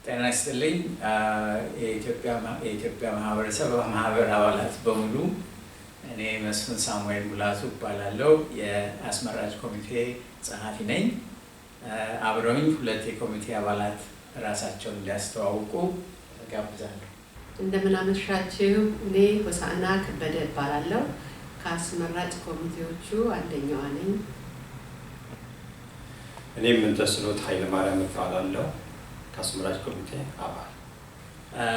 ጤና ይስጥልኝ የኢትዮጵያ ማህበረሰብ ማህበር አባላት በሙሉ እኔ መስፍን ሳሙኤል ሙላቱ እባላለሁ የአስመራጭ ኮሚቴ ጸሐፊ ነኝ። አብረውኝ ሁለት የኮሚቴ አባላት ራሳቸውን እንዲያስተዋውቁ ጋብዛለሁ። እንደምን አመሻችሁ። እኔ ሆሳዕና ከበደ እባላለሁ ከአስመራጭ ኮሚቴዎቹ አንደኛዋ ነኝ። እኔ ምንተስኖት ኃይለ ማርያም እባላለሁ ከአስመራጭ ኮሚቴ አባል።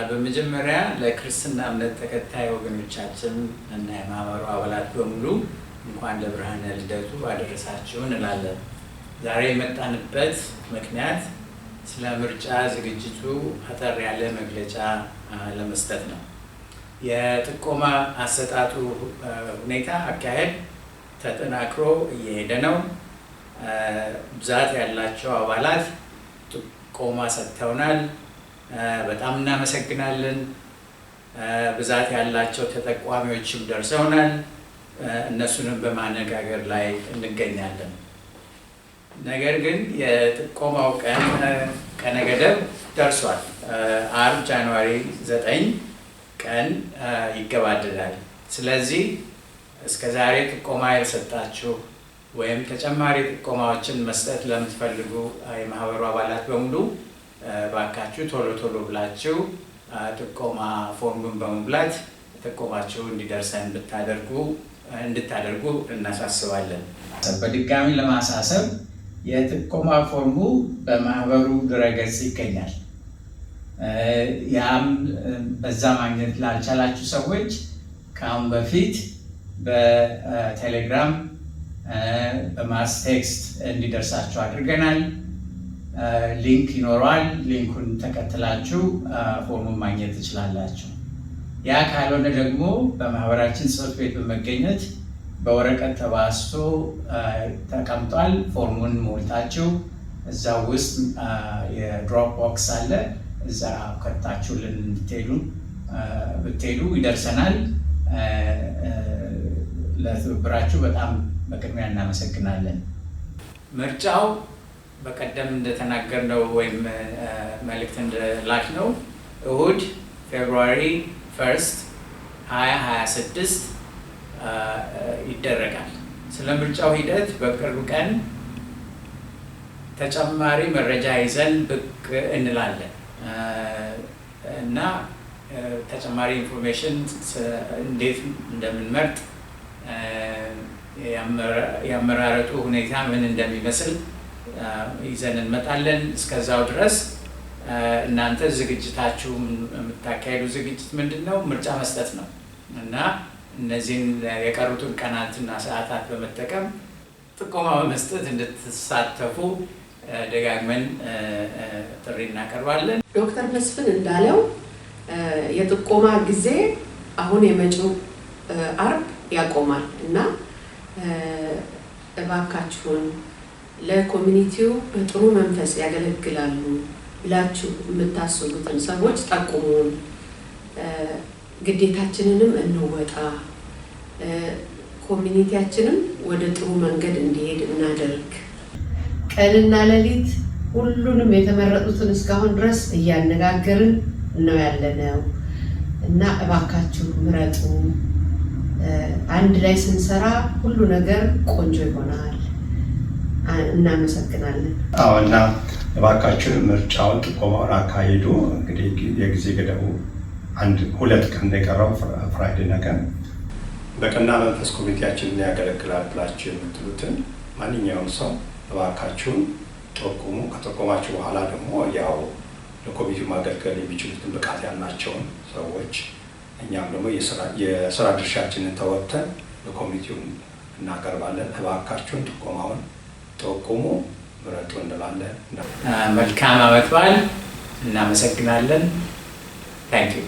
በመጀመሪያ ለክርስትና እምነት ተከታይ ወገኖቻችን እና የማህበሩ አባላት በሙሉ እንኳን ለብርሃነ ልደቱ አደረሳችሁ እንላለን። ዛሬ የመጣንበት ምክንያት ስለ ምርጫ ዝግጅቱ አጠር ያለ መግለጫ ለመስጠት ነው። የጥቆማ አሰጣጡ ሁኔታ አካሄድ ተጠናክሮ እየሄደ ነው። ብዛት ያላቸው አባላት ጥቆማ ሰጥተውናል። በጣም እናመሰግናለን። ብዛት ያላቸው ተጠቋሚዎችም ደርሰውናል። እነሱንም በማነጋገር ላይ እንገኛለን። ነገር ግን የጥቆማው ቀነ ገደብ ደርሷል። አርብ ጃንዋሪ 9 ቀን ይገባደዳል። ስለዚህ እስከዛሬ ጥቆማ ያልሰጣችሁ ወይም ተጨማሪ ጥቆማዎችን መስጠት ለምትፈልጉ የማህበሩ አባላት በሙሉ ባካችሁ ቶሎ ብላችሁ ጥቆማ ፎርሙን በመሙላት ጥቆማችሁ እንዲደርሰን እንድታደርጉ እናሳስባለን። በድጋሚ ለማሳሰብ የጥቆማ ፎርሙ በማህበሩ ድረገጽ ይገኛል። ያም በዛ ማግኘት ላልቻላችሁ ሰዎች ከአሁን በፊት በቴሌግራም በማስ ቴክስት እንዲደርሳችሁ አድርገናል። ሊንክ ይኖረዋል። ሊንኩን ተከትላችሁ ፎርሙን ማግኘት ትችላላችሁ። ያ ካልሆነ ደግሞ በማህበራችን ጽሕፈት ቤት በመገኘት በወረቀት ተባዝቶ ተቀምጧል። ፎርሙን ሞልታችሁ እዛ ውስጥ የድሮፕ ቦክስ አለ። እዛ ከታችሁልን ብትሄዱ ይደርሰናል። ለትብብራችሁ በጣም በቅድሚያ እናመሰግናለን። ምርጫው በቀደም እንደተናገርነው ወይም መልእክት እንደላክነው እሁድ ፌብሩዋሪ 1 2026 ይደረጋል። ስለ ምርጫው ሂደት በቅርብ ቀን ተጨማሪ መረጃ ይዘን ብቅ እንላለን እና ተጨማሪ ኢንፎርሜሽን እንዴት እንደምንመርጥ ያመራረጡ ሁኔታ ምን እንደሚመስል ይዘን እንመጣለን። እስከዛው ድረስ እናንተ ዝግጅታችሁ የምታካሄዱ ዝግጅት ምንድነው? ምርጫ መስጠት ነው እና እነዚህን የቀሩትን ቀናትና ሰዓታት በመጠቀም ጥቆማ በመስጠት እንድትሳተፉ ደጋግመን ጥሪ እናቀርባለን። ዶክተር መስፍን እንዳለው የጥቆማ ጊዜ አሁን የመጪው አርብ ያቆማል እና እባካችሁን ለኮሚኒቲው በጥሩ መንፈስ ያገለግላሉ ብላችሁ የምታስቡትን ሰዎች ጠቁሙን። ግዴታችንንም እንወጣ፣ ኮሚኒቲያችንም ወደ ጥሩ መንገድ እንዲሄድ እናደርግ። ቀንና ሌሊት ሁሉንም የተመረጡትን እስካሁን ድረስ እያነጋገርን ነው ያለነው እና እባካችሁ ምረጡ። አንድ ላይ ስንሰራ ሁሉ ነገር ቆንጆ ይሆናል። እናመሰግናለን። እና እባካችሁ ምርጫውን ጥቆማውን አካሂዱ። እንግዲህ የጊዜ ገደቡ 2 ቀን የቀረው ፍራይዴ ነገር በቀና መንፈስ ኮሚቴያችንን ያገለግላል ብላችሁ የምትሉትን ማንኛውም ሰው እባካችሁን ጠቁሙ። ከጠቆማችሁ በኋላ ደግሞ ያው ለኮሚቴው ማገልገል የሚችሉትን ብቃት ያላቸውን ሰዎች እኛም ደግሞ የስራ ድርሻችንን ተወጥተን ለኮሚቴው እናቀርባለን። እባካችሁን ጥቆማውን ጠቁሙ፣ ምረጡ እንላለን። መልካም ዓመት በዓል። እናመሰግናለን። ታንኪዩ